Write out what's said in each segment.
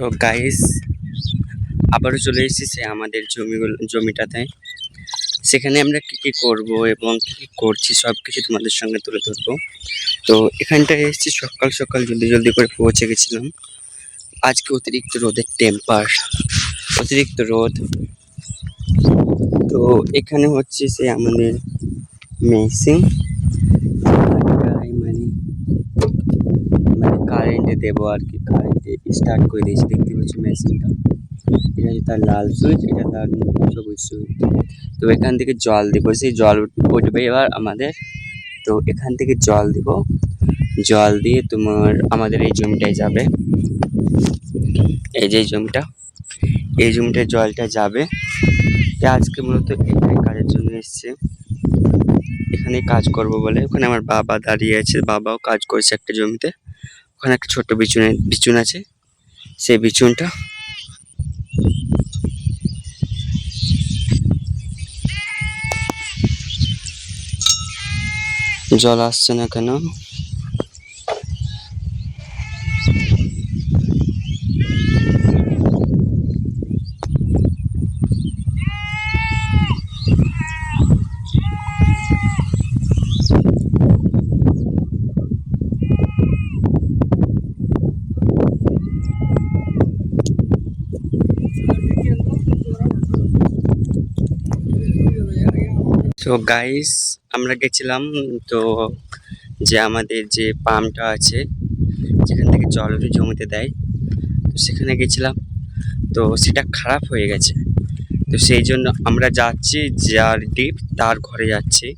তো গাইস, আবারও চলে এসেছি আমাদের জমিটাতে। সেখানে আমরা কি কি করব এবং কি কি করছি সব কিছু তোমাদের সঙ্গে তুলে ধরবো। তো এখানটায় এসেছি সকাল সকাল, জলদি জলদি করে পৌঁছে গেছিলাম। আজকে অতিরিক্ত রোদের টেম্পার, অতিরিক্ত রোদ। তো এখানে হচ্ছে সে আমাদের মেশিন, মানে কারেন্টে দেবো আর কি। কারেন্টে স্টার্ট করে দিয়েছি, দেখতে পাচ্ছি মেশিনটা। এটা হচ্ছে তার লাল সুইচ, এটা তার সবুজ সুইচ। তো এখান থেকে জল দিব, সেই জল উঠবে এবার আমাদের। তো এখান থেকে জল দিব, জল দিয়ে তোমার আমাদের এই জমিটায় যাবে। এই যে জমিটা, এই জমিটায় জলটা যাবে। আজকে মূলত এটাই কাজের জন্য এসছে, এখানে কাজ করব বলে। ওখানে আমার বাবা দাঁড়িয়ে আছে, বাবাও কাজ করছে একটা জমিতে। ওখানে একটা ছোট্ট বিচুন আছে, সেই বিচুনটা জল আসছে না কেন। তো গাইস, আমরা গেছিলাম তো যে আমাদের যে পাম্পটা আছে যেখান থেকে জল জমিতে দেয়, তো সেখানে গেছিলাম। তো সেটা খারাপ হয়ে গেছে। তো সেই জন্য আমরা যাচ্ছি, যার ডিপ তার ঘরে যাচ্ছি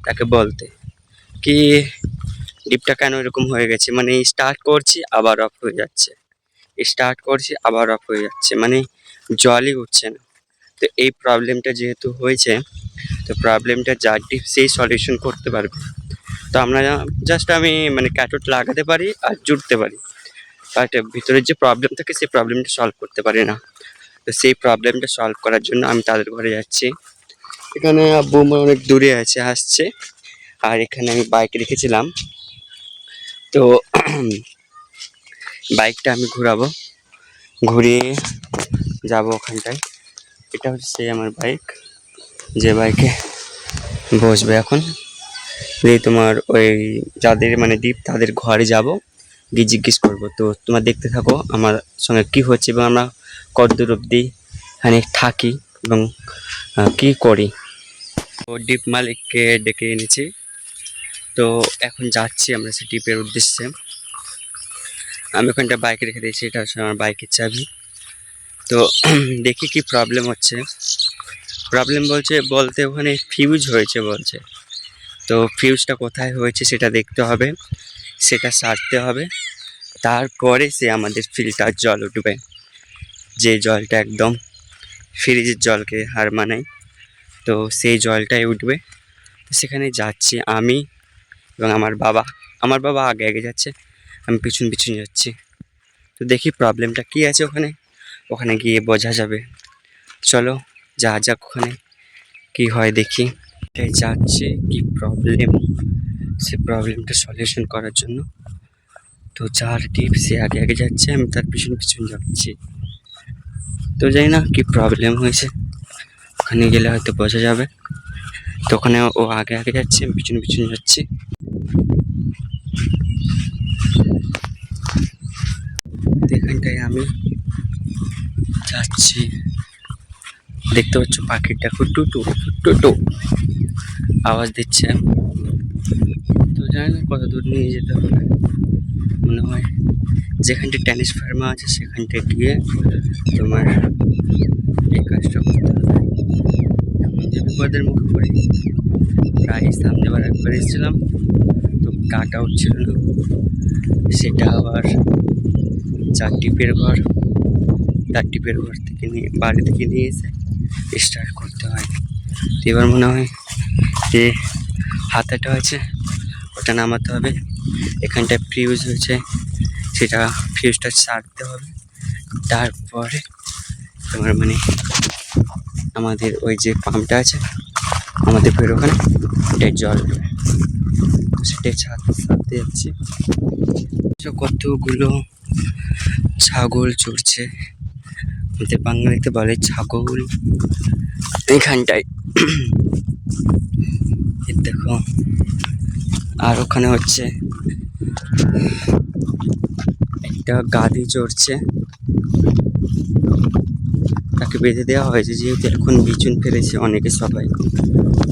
তাকে বলতে কি ডিপটা কেন এরকম হয়ে গেছে। মানে স্টার্ট করছি আবার অফ হয়ে যাচ্ছে, স্টার্ট করছি আবার অফ হয়ে যাচ্ছে, মানে জলই উঠছে না। তো এই প্রবলেমটা যেহেতু হয়েছে, তো প্রবলেমটা যার ডিপ সেই সলিউশন করতে পারবে। তো আমরা জাস্ট আমি মানে ক্যাথোড লাগাতে পারি আর জুড়তে পারি, বাট ভিতরের যে প্রবলেম থাকে সেই প্রবলেমটা সলভ করতে পারি না। তো সেই প্রবলেমটা সলভ করার জন্য আমি তাদের ঘরে যাচ্ছি। এখানে আব্বু আমার অনেক দূরে আছে, আসছে। আর এখানে আমি বাইক রেখেছিলাম, তো বাইকটা আমি ঘোরাবো, ঘুরিয়ে যাব ওখানটায়। এটা হচ্ছে আমার বাইক, যে বাইকে বসবে এখন। দিয়ে তোমার ওই যাদের মানে দ্বীপ তাদের ঘরে যাব, গিয়ে জিজ্ঞেস করবো। তো তোমার দেখতে থাকো আমার সঙ্গে কি হচ্ছে এবং আমরা কতদূর অবধি এখানে থাকি এবং কি করি। তো দ্বীপ মালিককে ডেকে এনেছি, তো এখন যাচ্ছি আমরা সেই দ্বীপের উদ্দেশ্যে। আমি ওখানটা বাইক রেখে দিয়েছি, এটা হচ্ছে আমার বাইকের চাবি। তো দেখি কি প্রবলেম হচ্ছে। প্রবলেম বলতে ওখানে ফিউজ হয়েছে বলছে। তো ফিউজটা কোথায় হয়েছে সেটা দেখতে হবে, সেটা সারতে হবে। তারপরে সে আমাদের ফিল্টার জল উঠবে, যে জলটা একদম ফ্রিজের জলকে হার মানায়। তো সেই জলটাই উঠবে। তো সেখানে যাচ্ছি আমি এবং আমার বাবা। আমার বাবা আগে আগে যাচ্ছে, আমি পিছন পিছন যাচ্ছি। তো দেখি প্রবলেমটা কী আছে ওখানে, ওখানে গিয়ে বোঝা যাবে। চলো যা যাক, ওখানে কি হয় দেখি। যাচ্ছে কি প্রবলেম, সে প্রবলেমটা সলিউশন করার জন্য। তো যার টিপ সে আগে আগে যাচ্ছে, আমি তার পিছন পিছন যাচ্ছি। তো জানি না কি প্রবলেম হয়েছে, ওখানে গেলে হয়তো বোঝা যাবে। তো ওখানে ও আগে আগে যাচ্ছে, আমি পিছন পিছন যাচ্ছি। এখানটায় আমি যাচ্ছি, দেখতে পাচ্ছ পাখিটা টুটু টুটু আওয়াজ দিচ্ছে। তো জানি না কত দূর নিয়ে যেতে হবে। মনে হয় যেখানটা টেনিস ফার্মা আছে সেখানটা গিয়ে তোমার এই কাজটা করতে হবে। যে বিপদের মুখে পড়ে, প্রায় সামনেবার একবার এসেছিলাম, তো কাট আউট ছিল না। সেটা আবার যার টিপের ঘর, তার টিপের ঘর থেকে নিয়ে বাড়ি থেকে নিয়ে এসে স্টার্ট করতে হয়। তো এবার মনে হয় যে হাতাটা আছে ওটা নামাতে হবে। এখানটায় ফিউজ হয়েছে, সেটা ফিউজটা ছাড়তে হবে। তারপরে তোমার মানে আমাদের ওই যে পাম্পটা আছে আমাদের ফের ওখানে, এটাই জল উঠবে। তো সেটাই ছাড়তে যাচ্ছি। কতগুলো ছাগল চড়ছে, আমাদের বাঙালিতে বলে ছাগল। এখানটায় দেখো, আর ওখানে হচ্ছে একটা গাধি চড়ছে, তাকে বেঁধে দেওয়া হয়েছে যেহেতু এখন বিচুন ফেলেছে অনেকে সবাই,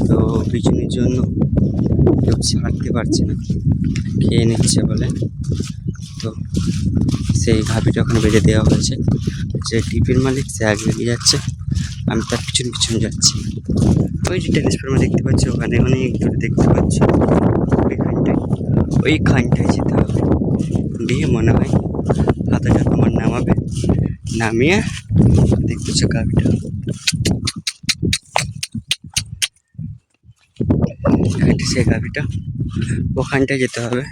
তো বিচুনের জন্য কেউ ছাড়তে পারছে না, খেয়ে নিচ্ছে বলে। তো সেই গাভীটা ওখানে বেঁধে দেওয়া হয়েছে। যে টিপির মালিক সে আগে এগিয়ে যাচ্ছে, আমি তার পিছন পিছন যাচ্ছি। ওই যে ট্রান্সফরমার দেখতে পাচ্ছি ওখানে অনেক দূরে দেখতে পাচ্ছ, ওইখানটায় যেতে হবে, দিয়ে মনে হয় হাতাটা তোমার নামাবে, নামিয়ে দেখতেছো গাভীটা, সেই গাভীটা ওখানটায় যেতে হবে,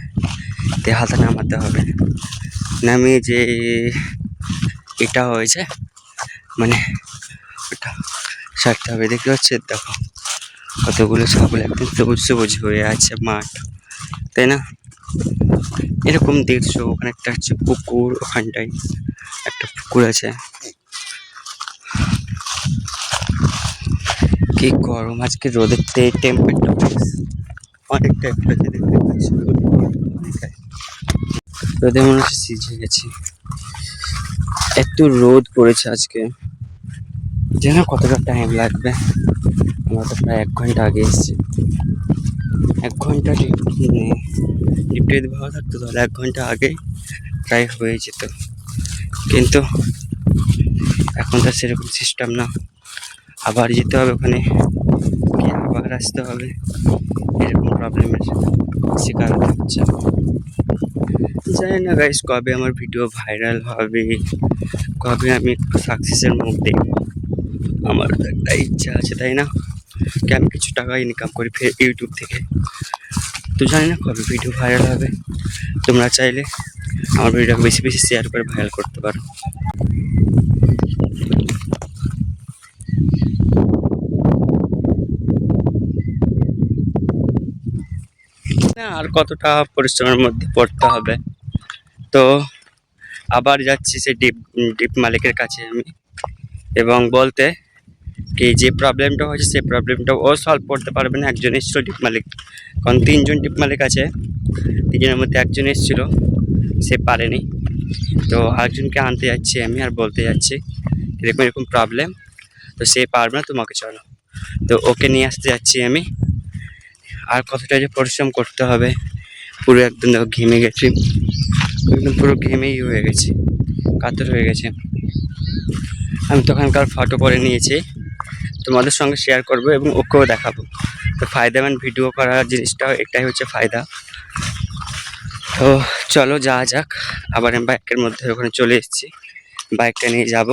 দিয়ে হাতা নামাতে হবে, নামিয়ে যে এটা হয়েছে মানে ওটা সারতে হবে। দেখতে পাচ্ছি দেখো কতগুলো ছাগল একদম সবুজ সবুজ হয়ে আছে মাঠ, তাই না? এরকম দেখছো ওখানে একটা হচ্ছে পুকুর, ওখানটায় একটা পুকুর আছে। কি গরম আজকে, রোদের টেম্পারেচার অনেকটা একটু দেখতে পাচ্ছি, রোদে মনে হচ্ছে সিজে গেছি, এত রোদ পড়েছে আজকে, জানো কতটা টাইম লাগবে। আমরা তো প্রায় 1 ঘন্টা আগে এসেছি, 1 ঘন্টা লিফটে যদি ভালো থাকতো তাহলে 1 ঘন্টা আগে প্রায় হয়ে যেত, কিন্তু এখন তো সেরকম সিস্টেম না, আবার যেতে হবে ওখানে গিয়ে আবার আসতে হবে, এরকম প্রবলেমের শিকার হতে হচ্ছে। জানি না গাইস কবে আমার ভিডিও ভাইরাল হবে, কবে আমি একটু সাকসেসের মুখ দেখব, আমার তো একটা ইচ্ছা আছে, তাই না? কি আমি কিছু টাকা ইনকাম করি ফের ইউটিউব থেকে, তো জানি না কবে ভিডিও ভাইরাল হবে। তোমরা চাইলে আমার ভিডিওটাকে বেশি বেশি শেয়ার করে ভাইরাল করতে পারো। না আর কতটা পরিশ্রমের মধ্যে পড়তে হবে, তো আবার যাচ্ছি সেই ডিপ মালিকের কাছে আমি, এবং বলতে কি যে প্রবলেমটা হয়েছে সেই প্রবলেমটা ও সলভ করতে পারবে না, একজন এসেছিল ডিপ মালিক, কারণ 3জন ডিপ মালিক আছে, 3জনের মধ্যে একজন এসেছিল সে পারেনি, তো আরেকজনকে আনতে যাচ্ছি আমি, আর বলতে যাচ্ছি এরকম এরকম প্রবলেম, তো সে পারবে না, তোমাকে চলো, তো ওকে নিয়ে আসতে যাচ্ছি আমি। আর কতটা যে পরিশ্রম করতে হবে, পুরো একদম দেখো ঘেমে গেছি, একদম পুরো ঘেমেই হয়ে গেছি, কাতর হয়ে গেছে। আমি তখনকার ফটো করে নিয়েছি, তোমাদের সঙ্গে শেয়ার করব এবং ওকেও দেখাবো। তো ফায়দামান ভিডিও করার জিনিসটা এটাই হচ্ছে ফায়দা। তো চলো যাওয়া যাক, আবার আমি বাইকের মধ্যে ওখানে চলে এসেছি, বাইকটা নিয়ে যাব,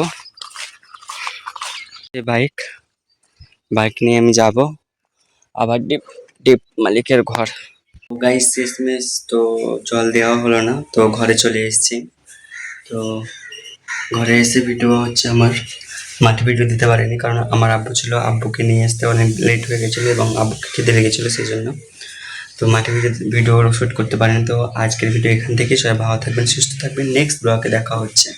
বাইক নিয়ে আমি যাব আবার ডিপ মালিকের ঘর। গাইস শেষমেশ তো জল দেওয়া হলো না, তো ঘরে চলে এসেছি। তো ঘরে এসে ভিডিও হচ্ছে আমার মাঠে ভিডিও দিতে পারিনি, কারণ আমার আব্বু ছিল, আব্বুকে নিয়ে আসতে অনেক লেট হয়ে গেছিলো এবং আব্বুকে খেতে লেগেছিলো, সেই জন্য তো মাঠে ভিডিও শ্যুট করতে পারিনি। তো আজকের ভিডিও এখান থেকে, সবাই ভালো থাকবেন, সুস্থ থাকবেন, নেক্সট ব্লগে দেখা হচ্ছে।